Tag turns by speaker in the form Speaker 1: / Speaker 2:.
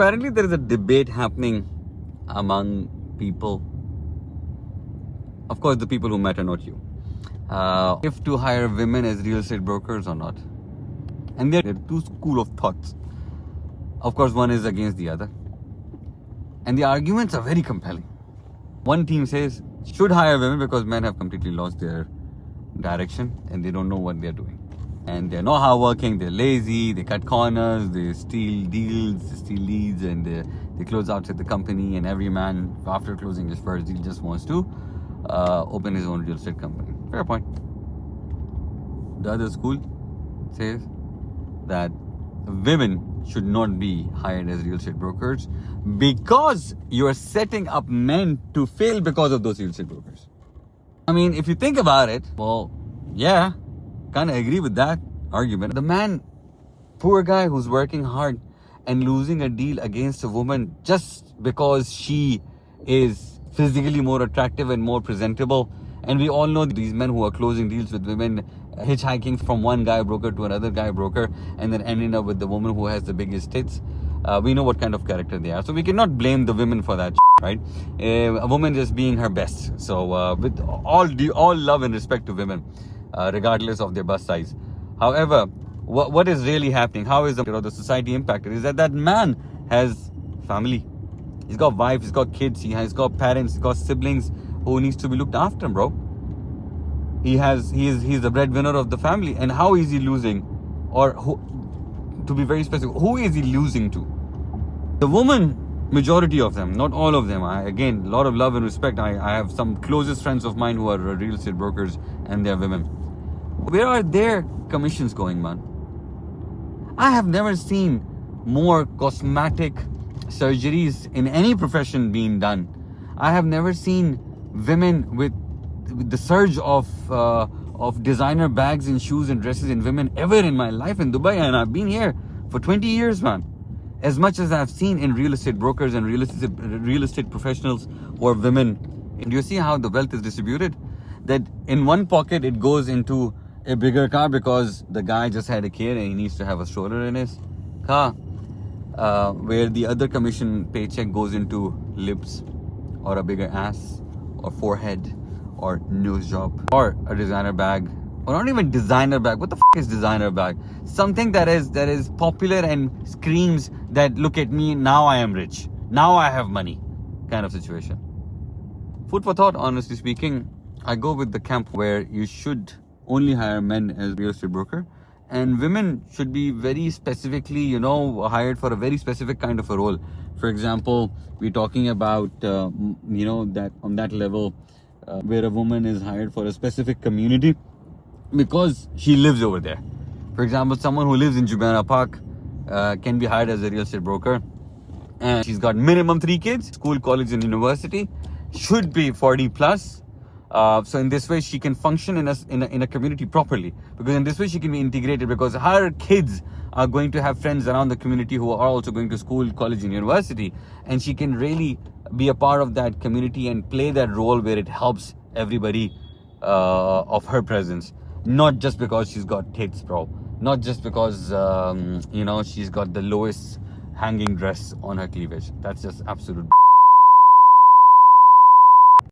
Speaker 1: Apparently there is a debate happening among people. Of course, the people who matter, not you. If to hire women as real estate brokers or not. And there are two schools of thoughts. Of course, one is against the other. And the arguments are very compelling. One team says, should hire women because men have completely lost their direction and they don't know what they're doing. And they're not hardworking, they're lazy, they cut corners, they steal deals, they steal leads, and they close outside the company. And every man, after closing his first deal, just wants to open his own real estate company. Fair point. The other school says that women should not be hired as real estate brokers because you are setting up men to fail because of those real estate brokers. I mean, if you think about it, well, yeah, kind of agree with that argument. The man, poor guy who's working hard and losing a deal against a woman just because she is physically more attractive and more presentable. And we all know these men who are closing deals with women, hitchhiking from one guy broker to another guy broker, and then ending up with the woman who has the biggest tits. We know what kind of character they are. So we cannot blame the women for that, right? A woman just being her best. So with all love and respect to women, regardless of their bust size. However, what is really happening? How is the society impacted? Is that man has family. He's got wife, he's got kids, he's got parents, he's got siblings who needs to be looked after, bro. He's the breadwinner of the family. And how is he losing? Or to be very specific, who is he losing to? The woman, majority of them, not all of them. Again, a lot of love and respect. I have some closest friends of mine who are real estate brokers and they're women. Where are their commissions going, man? I have never seen more cosmetic surgeries in any profession being done. I have never seen women with the surge of designer bags and shoes and dresses in women ever in my life in Dubai, and I've been here for 20 years, man. As much as I've seen in real estate brokers and real estate professionals who are women. And you see how the wealth is distributed? That in one pocket it goes into a bigger car because the guy just had a kid and he needs to have a stroller in his car. Where the other commission paycheck goes into lips or a bigger ass or forehead or nose job or a designer bag, or not even designer bag. What the is designer bag? Something that is popular and screams that look at me, now I am rich, now I have money, kind of situation. Food for thought, honestly speaking. I go with the camp where you should only hire men as real estate broker, and women should be very specifically, hired for a very specific kind of a role. For example, we're talking about, that on that level, where a woman is hired for a specific community because she lives over there. For example, someone who lives in Jumeirah Park can be hired as a real estate broker, and she's got minimum 3 kids, school, college, and university, should be 40 plus. So in this way, she can function in a community properly, because in this way she can be integrated, because her kids are going to have friends around the community who are also going to school, college, and university, and she can really be a part of that community and play that role where it helps everybody of her presence, not just because she's got tits, bro, not just because she's got the lowest hanging dress on her cleavage. That's just absolute